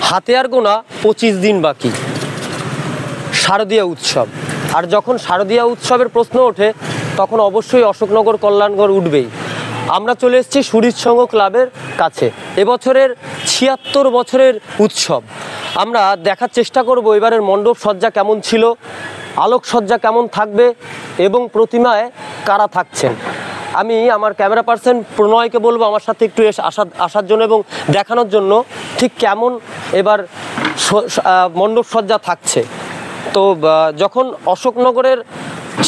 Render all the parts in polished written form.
হাতে আর গোনা 25 দিন বাকি শারদীয়া উৎসব। আর যখন শারদীয়া উৎসবের প্রশ্ন ওঠে তখন অবশ্যই অশোকনগর কল্যাণগড় উঠবেই। আমরা চলে এসেছি সুরিত সংঘ ক্লাবের কাছে। এবছরের 76 বছরের উৎসব। আমরা দেখার চেষ্টা করব এবারের মণ্ডপ সজ্জা কেমন ছিল, আলোকসজ্জা কেমন থাকবে এবং প্রতিমায় কারা থাকছেন। আমি আমার ক্যামেরা পার্সন প্রণয়কে বলবো আমার সাথে একটু আসার জন্য এবং দেখানোর জন্য ঠিক কেমন এবার মণ্ডপ সজ্জা থাকছে। তো যখন অশোকনগরের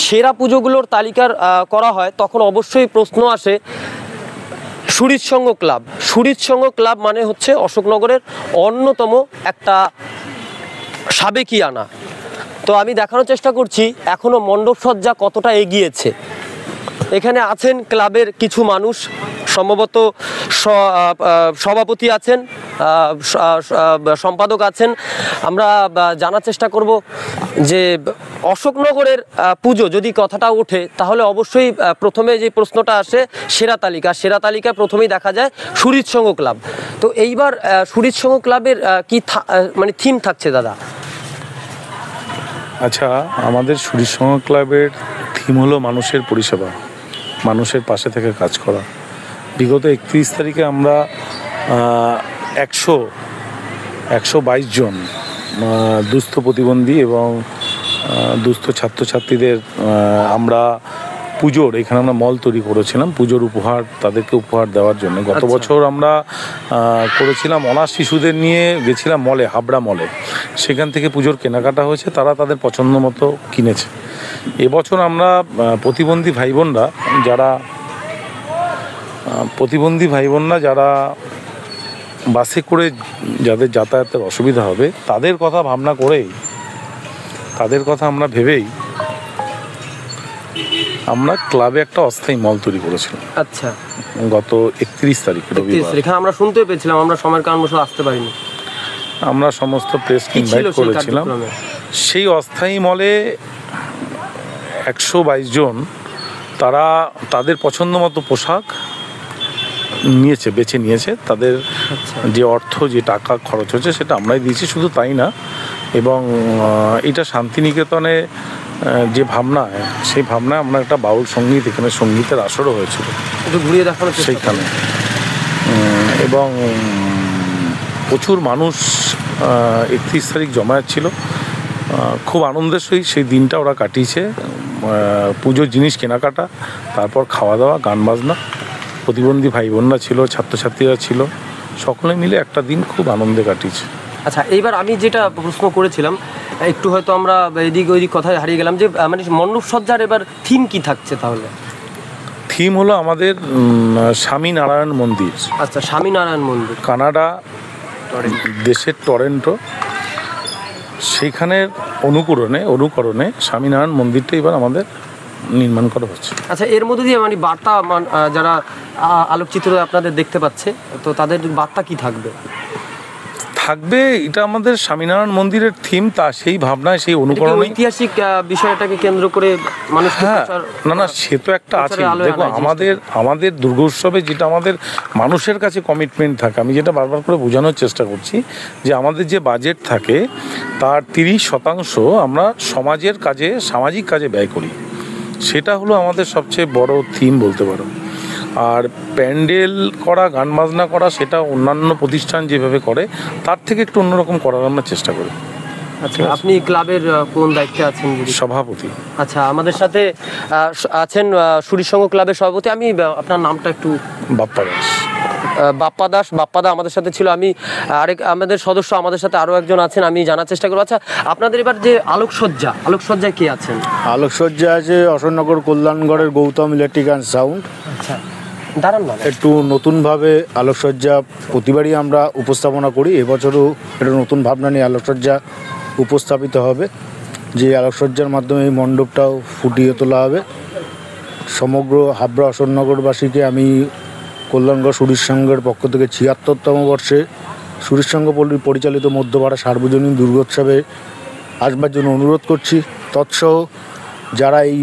সেরা পুজোগুলোর তালিকার করা হয় তখন অবশ্যই প্রশ্ন আসে সুরিত সংঘ ক্লাব। সুরিত সংঘ ক্লাব মানে হচ্ছে অশোকনগরের অন্যতম একটা সাবেকিয়ানা। তো আমি দেখানোর চেষ্টা করছি এখনো মণ্ডপ সজ্জা কতটা এগিয়েছে। এখানে আছেন ক্লাবের কিছু মানুষ, সম্ভবত সভাপতি আছেন, সম্পাদক আছেন। আমরা জানার চেষ্টা করব যে অশোকনগরের পুজো যদি কথাটা ওঠে তাহলে অবশ্যই প্রথমে যে প্রশ্নটা আসে সেরা তালিকা। সেরা তালিকায় প্রথমেই দেখা যায় সুরিত সংঘ ক্লাব। তো এইবার সুরিত সংঘ ক্লাবের কি মানে থিম থাকছে দাদা? আচ্ছা, আমাদের সুরিত সংঘ ক্লাবের থিম হলো মানুষের পরিষেবা, মানুষের পাশে থেকে কাজ করা। বিগত 31 তারিখে আমরা 122 জন দুস্থ প্রতিবন্ধী এবং দুস্থ ছাত্রছাত্রীদের আমরা পুজোর এখানে আমরা মল তৈরি করেছিলাম পুজোর উপহার, তাদেরকে উপহার দেওয়ার জন্য। গত বছর আমরা করেছিলাম অনাথ শিশুদের নিয়ে গেছিলাম মলে, হাবড়া মলে, সেখান থেকে পুজোর কেনাকাটা হয়েছে, তারা তাদের পছন্দ মতো কিনেছে। এবছর আমরা প্রতিবন্ধী ভাই বোনরা যারা বাসে করে যাদের যাতায়াতের অসুবিধা হবে তাদের কথা ভাবনা করেই, তাদের কথা আমরা ভেবেই আমরা ক্লাবে একটা অস্থায়ী মল তৈরি করেছিলাম। আচ্ছা, গত 31 তারিখ রবিবার। এখানে আমরা শুনতে পেয়েছিলাম, আমরা সময়ের কারণবশ আসতে পারিনি। আমরা সমস্ত প্রেসকে ইনভাইট করেছিলাম। সেই অস্থায়ী মলে 122 জন তারা তাদের পছন্দ মতো পোশাক বেছে নিয়েছে। তাদের যে অর্থ, যে টাকা খরচ হয়েছে সেটা আমরাই দিয়েছি। শুধু তাই না, এবং এটা শান্তিনিকেতনে যে ভাবনা, সেই ভাবনায় আমরা একটা বাউল সঙ্গীত, এখানে সঙ্গীতের আসরও হয়েছিল ঘুরিয়ে দেখানো সেইখানে, এবং প্রচুর মানুষ 31 তারিখ জমায়েত ছিল। খুব আনন্দের সহিত সেই দিনটা ওরা কাটিয়েছে। পুজোর জিনিস কেনাকাটা, তারপর খাওয়া দাওয়া, গান বাজনা, প্রতিবন্ধী ভাই বোনরা ছিল, ছাত্রছাত্রীরা ছিল, সকলে মিলে একটা দিন খুব আনন্দে কাটিয়েছে। আচ্ছা, এইবার আমি যেটা প্রশ্ন করেছিলাম একটু হয়তো আমরা এদিক ওইদিক কথায় হারিয়ে গেলাম, যে মানে মণ্ডপ সজ্জার এবার থিম কি থাকছে? তাহলে থিম হলো আমাদের স্বামীনারায়ণ মন্দির। আচ্ছা, স্বামীনারায়ণ মন্দির, কানাডা দেশের টরেন্টো, সেইখানের অনুকরণে স্বামীনারায়ণ মন্দিরটা এবার আমাদের নির্মাণ করা হচ্ছে। আচ্ছা, এর মধ্যে দিয়ে মানে বার্তা, যারা আলোকচিত্র আপনাদের দেখতে পাচ্ছে, তো তাদের বার্তা কি থাকবে? এটা আমাদের স্বামীনারায়ণ মন্দিরের থিম, তা সেই ভাবনায়, সেই অনুকরণে ঐতিহাসিক বিষয়টাকে কেন্দ্র করে মানুষ। না, সে তো একটা আছে। দেখো, আমাদের দুর্গোৎসবে যেটা আমাদের মানুষের কাছে কমিটমেন্ট থাকে, আমি যেটা বারবার করে বোঝানোর চেষ্টা করছি, যে আমাদের যে বাজেট থাকে তার 30% আমরা সমাজের কাজে, সামাজিক কাজে ব্যয় করি। সেটা হলো আমাদের সবচেয়ে বড় থিম বলতে পারো। আর প্যান্ডেল করা, গান বাজনা করা, সেটা অন্যান্য প্রতিষ্ঠান যেভাবে করে তার থেকে একটু অন্যরকম করার আমরা চেষ্টা করি। আচ্ছা, আপনি ক্লাবের কোন দায়িত্বে আছেন? সভাপতি। আচ্ছা, আমাদের সাথে আছেন সুরিত সংঘ ক্লাবের সভাপতি। আমি আপনার নামটা একটু? বাপ্পা দাস। বাপ্পাদা আমাদের সাথে ছিল। আমি আমাদের সদস্য, আমাদের সাথে আরও একজন আছেন, আমি জানার চেষ্টা করবো। আচ্ছা, আপনাদের এবার যে আলোকসজ্জায় কে আছেন? আলোকসজ্জা আছে অশোকনগর কল্যাণগড়ের গৌতম ইলেকট্রিক অ্যান্ড সাউন্ড। আচ্ছা, দাঁড়ান না, একটু নতুনভাবে আলোকসজ্জা প্রতিবারই আমরা উপস্থাপনা করি। এবছরও একটা নতুন ভাবনা নিয়ে আলোকসজ্জা উপস্থাপিত হবে, যে আলোকসজ্জার মাধ্যমে এই মণ্ডপটাও ফুটিয়ে তোলা হবে। সমগ্র হাবড়া অশোকনগরবাসীকে আমি কল্যাণগড় সুরিত সংঘের পক্ষ থেকে ৭৬তম বর্ষে সুরিত সংঘ পরিচালিত মধ্যপাড়া সার্বজনীন দুর্গোৎসবে আসবার জন্য অনুরোধ করছি। তৎসহ যারা এই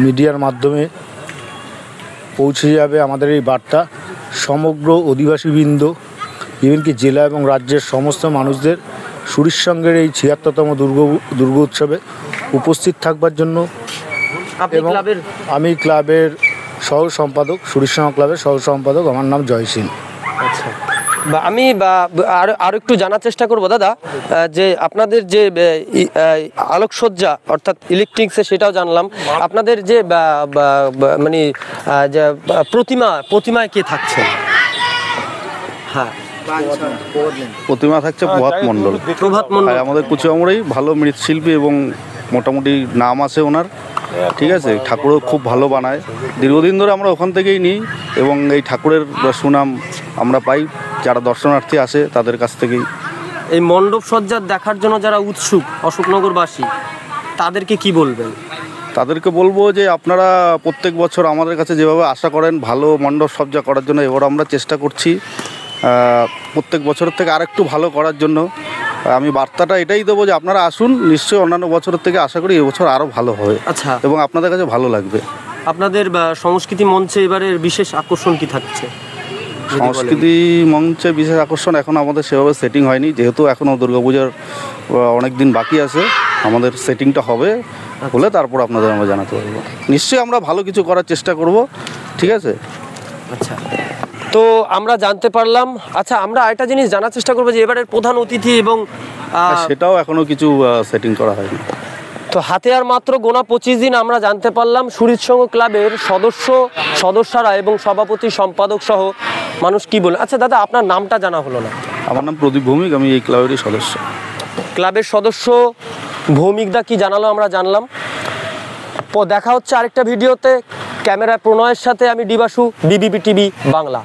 মিডিয়ার মাধ্যমে পৌঁছে যাবে আমাদের এই বার্তা, সমগ্র অধিবাসীবৃন্দ ইভেন কি জেলা এবং রাজ্যের সমস্ত মানুষদের সুরির সঙ্গের এই ৭৬তম দুর্গ উৎসবে উপস্থিত থাকবার জন্য। আপনি এবং ক্লাবের আমি ক্লাবের সহ সম্পাদক, সুরিসংঘ ক্লাবের সহ সম্পাদক, আমার নাম জয়সিং। আচ্ছা, আমি আরো একটু জানার চেষ্টা করব দাদা, যে আপনাদের যে আলোকসজ্জা অর্থাৎ ইলেকট্রিক্সে সেটাও জানলাম, আপনাদের যে মানে যে প্রতিমায় কে থাকছেন? হ্যাঁ, প্রতিমা থাকছে প্রভাত মণ্ডল। প্রভাত মণ্ডল আর আমাদের কুচিয়ামুড়েই ভালো মৃৎশিল্পী এবং মোটামুটি নাম আছে ওনার, ঠিক আছে। ঠাকুরও খুব ভালো বানায়, দীর্ঘদিন ধরে আমরা ওখান থেকেই নিই এবং এই ঠাকুরের সুনাম আমরা পাই যারা দর্শনার্থী আসে তাদের কাছ থেকেই। এই মণ্ডপ সজ্জা দেখার জন্য যারা উৎসুক অশোকনগরবাসী, তাদেরকে কি বলবেন? তাদেরকে বলবো যে আপনারা প্রত্যেক বছর আমাদের কাছে যেভাবে আশা করেন ভালো মণ্ডপ সজ্জা করার জন্য, এবার আমরা চেষ্টা করছি প্রত্যেক বছরের থেকে আরেকটু ভালো করার জন্য। আমি বার্তাটা এটাই দেবো যে আপনারা আসুন, নিশ্চয়ই অন্যান্য বছরের থেকে আশা করি এবছর আরও ভালো হবে। আচ্ছা, এবং আপনাদের কাছে ভালো লাগবে। আপনাদের সংস্কৃতি মঞ্চে এবারের বিশেষ আকর্ষণ কি থাকছে? সংস্কৃতি মঞ্চে বিশেষ আকর্ষণ এখন আমাদের সেভাবে সেটিং হয়নি, যেহেতু এখনও দুর্গাপূজার অনেক দিন বাকি আছে। আমাদের সেটিংটা হবে, হলে তারপর আপনাদের আমরা জানাতে পারবো। নিশ্চয়ই আমরা ভালো কিছু করার চেষ্টা করব, ঠিক আছে। আচ্ছা, তো আমরা জানতে পারলাম। আচ্ছা, আমরা একটা জিনিস জানার চেষ্টা করবো যে এবারের প্রধান অতিথি এবং সেটাও এখনও কিছু সেটিং করা হয়নি। তো হাতে আর মাত্র গোনা 25 দিন। আমরা জানতে পারলাম সুরিসংঘ ক্লাবের সদস্যরা এবং সভাপতি সম্পাদক সহ মানুষ কি বলে। আচ্ছা দাদা, আপনার নামটা জানা হলো না। আমার নাম প্রদীপ ভৌমিক, আমি এই ক্লাবেরই সদস্য। ক্লাবের সদস্য ভৌমিকদা কি জানালো আমরা জানলাম। দেখা হচ্ছে আরেকটা ভিডিওতে। ক্যামেরায় প্রণয়ের সাথে আমি ডিবাসু, বিবিপি টিভি বাংলা।